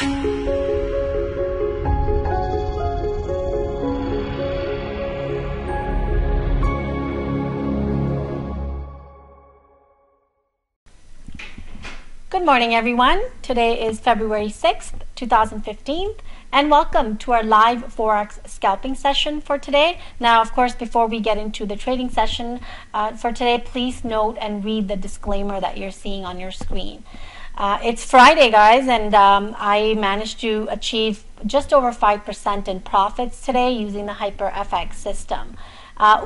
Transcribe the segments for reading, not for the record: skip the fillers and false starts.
Good morning, everyone. Today is February 6th, 2015, and welcome to our live Forex scalping session for today. Now, of course, before we get into the trading session for today, please note and read the disclaimer that you're seeing on your screen. It's Friday, guys, and I managed to achieve just over 5% in profits today using the HyperFX system.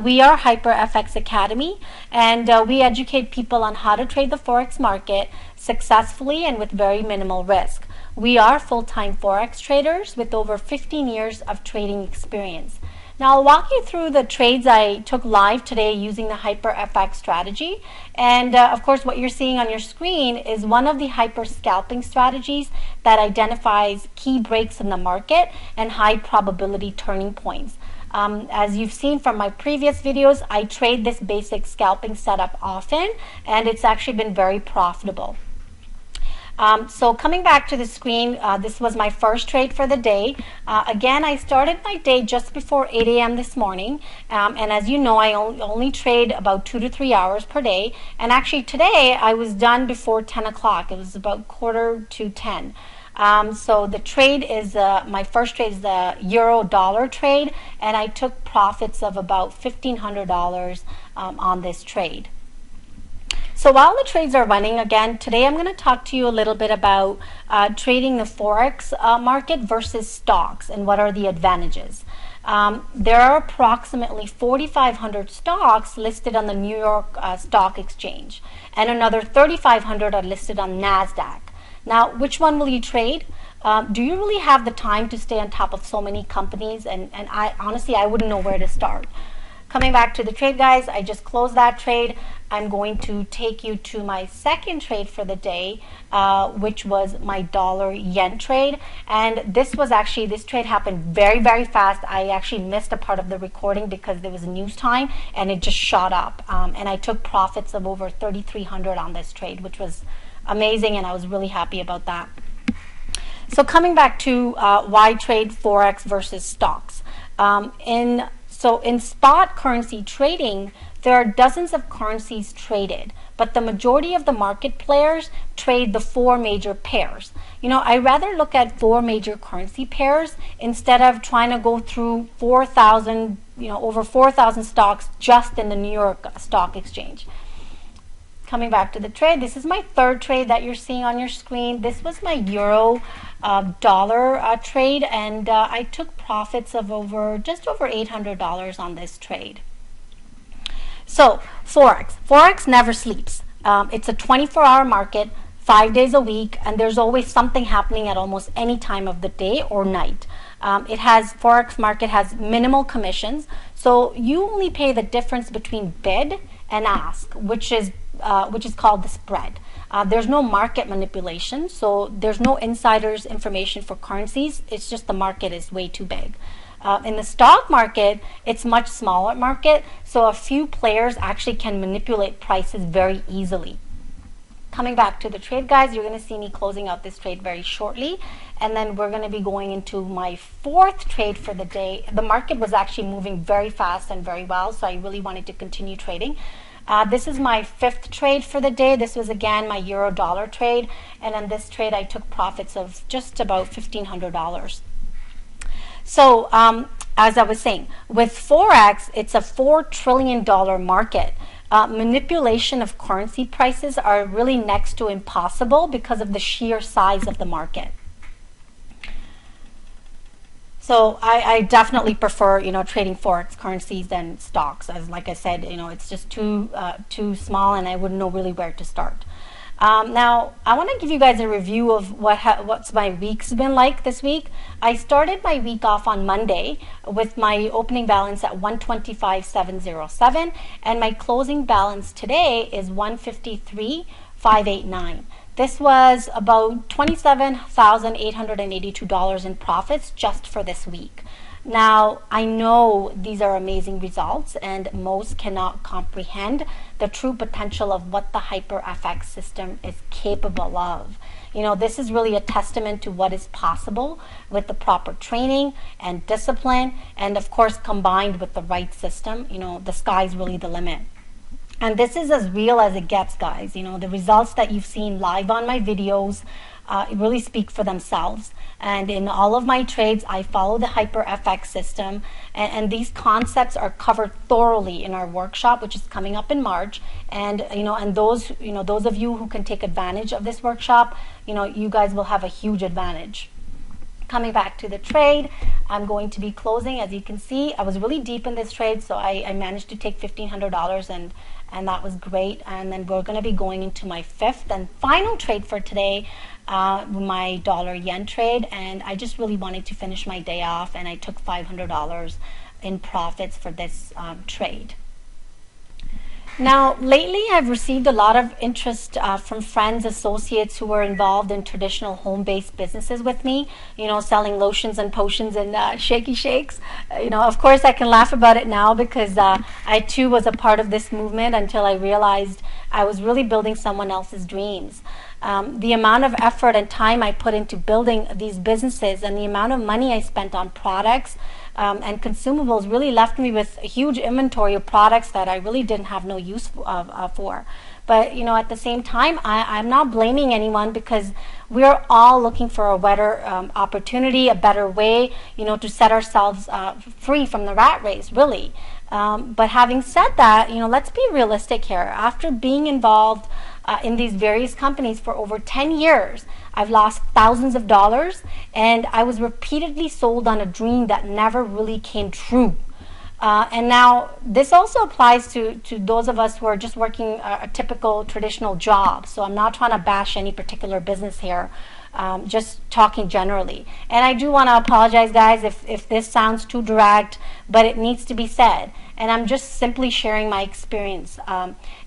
We are HyperFX Academy, and we educate people on how to trade the Forex market successfully and with very minimal risk. We are full-time Forex traders with over 15 years of trading experience. Now, I'll walk you through the trades I took live today using the HyperFX strategy. And of course, what you're seeing on your screen is one of the hyper scalping strategies that identifies key breaks in the market and high probability turning points. As you've seen from my previous videos, I trade this basic scalping setup often, and it's actually been very profitable. So coming back to the screen, this was my first trade for the day. Again, I started my day just before 8 a.m. this morning, and as you know, I only trade about 2 to 3 hours per day, and actually today I was done before 10 o'clock. It was about quarter to 10. So the trade is, my first trade is the euro-dollar trade, and I took profits of about $1,500 on this trade. So while the trades are running, again, today I'm going to talk to you a little bit about trading the Forex market versus stocks and what are the advantages. There are approximately 4,500 stocks listed on the New York Stock Exchange, and another 3,500 are listed on NASDAQ. Now, which one will you trade? Do you really have the time to stay on top of so many companies? And I honestly, I wouldn't know where to start. Coming back to the trade, guys, I just closed that trade. I'm going to take you to my second trade for the day, which was my dollar-yen trade. And this trade happened very, very fast. I actually missed a part of the recording because there was news time, and it just shot up. And I took profits of over 3,300 on this trade, which was amazing, and I was really happy about that. So coming back to why trade Forex versus stocks. So in spot currency trading, there are dozens of currencies traded, but the majority of the market players trade the 4 major pairs. You know, I rather look at 4 major currency pairs instead of trying to go through 4,000, over 4,000 stocks just in the New York Stock Exchange. Coming back to the trade, this is my third trade that you're seeing on your screen. This was my euro-dollar trade, and I took profits of just over $800 on this trade. So Forex never sleeps. It's a 24-hour market, 5 days a week, and there's always something happening at almost any time of the day or night. Forex market has minimal commissions, so you only pay the difference between bid and ask, which is called the spread. There's no market manipulation, so there's no insiders information for currencies. It's just the market is way too big. In the stock market, it's much smaller market, so a few players actually can manipulate prices very easily. Coming back to the trade, guys, you're going to see me closing out this trade very shortly, and then we're going to be going into my fourth trade for the day. The market was actually moving very fast and very well, so I really wanted to continue trading. This is my fifth trade for the day. This was again my euro-dollar trade, and on this trade I took profits of just about $1,500. So as I was saying, with Forex, it's a $4 trillion market. Manipulation of currency prices are really next to impossible because of the sheer size of the market. So I definitely prefer, trading Forex currencies than stocks. As like I said, it's just too small, and I wouldn't know really where to start. Now, I want to give you guys a review of what's my week's been like this week. I started my week off on Monday with my opening balance at 125,707, and my closing balance today is 153,589. This was about $27,882 in profits just for this week. Now, I know these are amazing results, and most cannot comprehend the true potential of what the HyperFX system is capable of. This is really a testament to what is possible with the proper training and discipline, and of course, combined with the right system. The sky's really the limit. And this is as real as it gets, guys. The results that you've seen live on my videos really speak for themselves. And in all of my trades, I follow the HyperFX system. And these concepts are covered thoroughly in our workshop, which is coming up in March. And, those of you who can take advantage of this workshop, you guys will have a huge advantage. Coming back to the trade, I'm going to be closing. As you can see, I was really deep in this trade, so I managed to take $1,500, and that was great. And then we're going to be going into my fifth and final trade for today, my dollar-yen trade. And I just really wanted to finish my day off, and I took $500 in profits for this trade. Now, lately I've received a lot of interest from friends, associates who were involved in traditional home-based businesses with me, selling lotions and potions and shaky shakes. Of course I can laugh about it now because I too was a part of this movement until I realized I was really building someone else's dreams. The amount of effort and time I put into building these businesses and the amount of money I spent on products and consumables really left me with a huge inventory of products that I really didn't have no use for. But at the same time, I'm not blaming anyone, because we're all looking for a better opportunity, a better way, to set ourselves free from the rat race, really. But having said that, let's be realistic here. After being involved in these various companies for over 10 years, I've lost thousands of dollars, and I was repeatedly sold on a dream that never really came true. And now this also applies to those of us who are just working a typical traditional job. So I'm not trying to bash any particular business here, just talking generally. And I do want to apologize, guys, if this sounds too direct, but it needs to be said. And I'm just simply sharing my experience.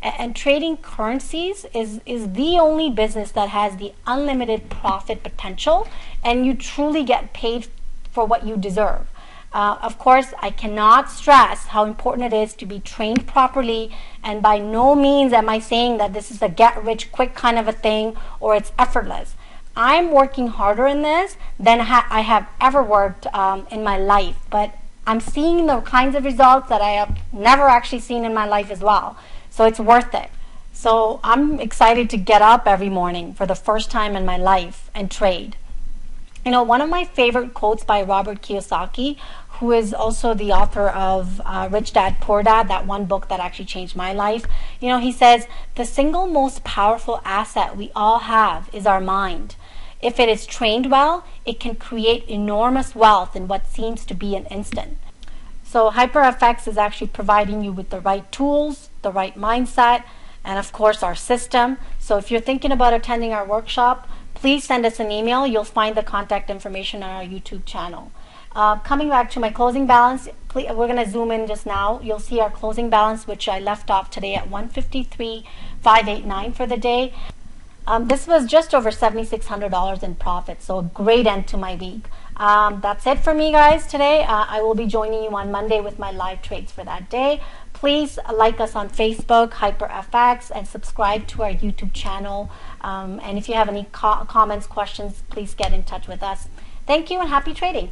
And trading currencies is the only business that has the unlimited profit potential, and you truly get paid for what you deserve. Of course, I cannot stress how important it is to be trained properly, and by no means am I saying that this is a get-rich-quick kind of a thing or it's effortless. I'm working harder in this than I have ever worked in my life, but I'm seeing the kinds of results that I have never actually seen in my life as well. So it's worth it. So I'm excited to get up every morning for the first time in my life and trade. One of my favorite quotes by Robert Kiyosaki, who is also the author of Rich Dad, Poor Dad, that one book that actually changed my life. He says, the single most powerful asset we all have is our mind. If it is trained well, it can create enormous wealth in what seems to be an instant. So HyperFX is actually providing you with the right tools, the right mindset, and of course our system. So if you're thinking about attending our workshop, please send us an email. You'll find the contact information on our YouTube channel. Coming back to my closing balance, we're going to zoom in just now. You'll see our closing balance, which I left off today at 153,589 for the day. This was just over $7,600 in profit, so a great end to my week. That's it for me, guys, today. I will be joining you on Monday with my live trades for that day. Please like us on Facebook, HyperFX, and subscribe to our YouTube channel. And if you have any comments, questions, please get in touch with us. Thank you and happy trading.